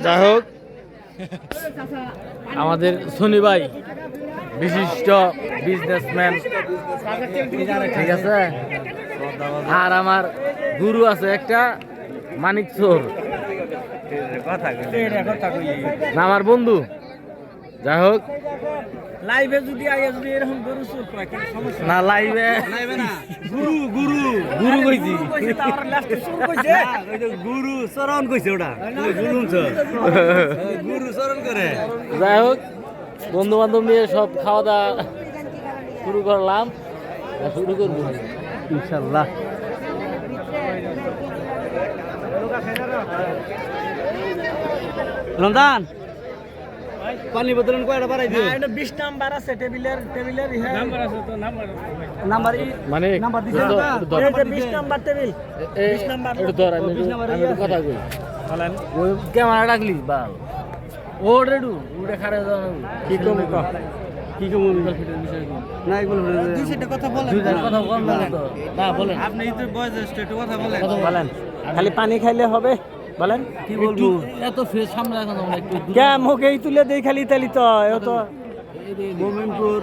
যাই হোক, আমাদের সনি ভাই বিশিষ্ট বিজনেসম্যান, ঠিক আছে। আর আমার গুরু আছে একটা মানিক চোর, না আমার বন্ধু। যাই হোক, লাইভে যদি এরকম গরু চোর কয় কোনো সমস্যা না লাইভে না। গুরু গুরু গুরু কইছি, তার লাস্টে চোর কইছে। গুরু চরণ কইছে ওটা, গুরু চরণ করে। যাই হোক, বন্ধু বান্ধব নিয়ে সব খাওয়া দাওয়া শুরু করলাম, শুরু করবো ইনশাল্লাহ। রমজান পানি বোতল কয়টা বাড়াই দিও? এটা 20 নাম্বার আছে টেবিলের নাম্বার আছে তো নাম্বার মানে নাম্বার দিছে ধর, ধর। এই যে 20 নাম্বার টেবিল 20 নাম্বার একটু ধর, আমি একটু কথা কই। ওই ক্যামেরা রাখলি বাল ও রেডু উড়ে খারে যাও। কি কমু ক কি কমু না এগুলো দুই সেটা কথা বলেন দুইটার কথা বল না তো, না বলেন আপনি তো বয়োজ্যেষ্ঠ একটু কথা বলেন কথা বলেন। খালি পানি খাইলে হবে বলেন কি একটু বলবো? এত ফ্রেশ সামনে রাখো না, একটু কে মুখেই তুলে দেই খালি তালি তো এ তো Mominpur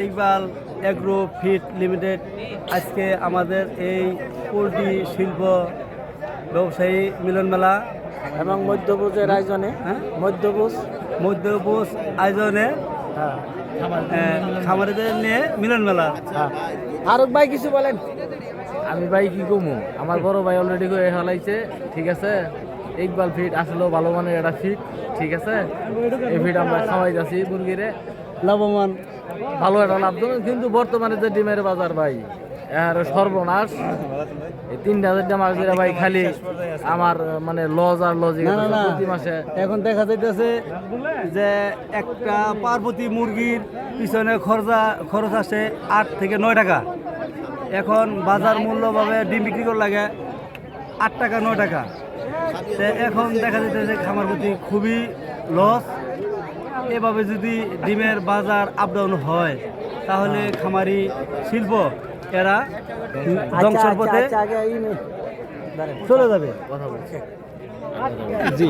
Iqbal agro feed limited আজকে আমাদের এই পোলট্রি শিল্প ব্যবসায়ী মিলন মেলা এবং মধ্যভোজের আয়োজনে হ্যাঁ মধ্যবোস আয়োজনে হ্যাঁ খামারিদের নিয়ে মিলন মেলা। ফারুক ভাই কিছু বলেন। আমি ভাই কি কমু, আমার বড় ভাই অলরেডি করে ফেলাইছে, ঠিক আছে। ইকবাল ফিট আসলেও ভালো মানের একটা ফিট, ঠিক আছে। এই ফিট আমরা খাওয়াই যাচ্ছি মুরগিরে, লাভবান ভালো একটা লাভজনক। কিন্তু বর্তমানে যে ডিমের বাজার ভাই আর সর্বনাশ, এই 3-4টা মাস ধরে ভাই খালি আমার মানে লজ আর লজ প্রতি মাসে। এখন দেখা যাইতেছে যে একটা পার্বতী মুরগির পিছনে খরচ আসে 8 থেকে 9 টাকা। এখন বাজার মূল্যভাবে ডিম বিক্রি করে লাগে 8 টাকা 9 টাকা। তো এখন দেখা যাইতেছে খামার প্রতি খুবই লস। এভাবে যদি ডিমের বাজার আপ ডাউন হয় তাহলে খামারি শিল্প এরা ধ্বংসের পথে চলে যাবে। কথা বলছি জি।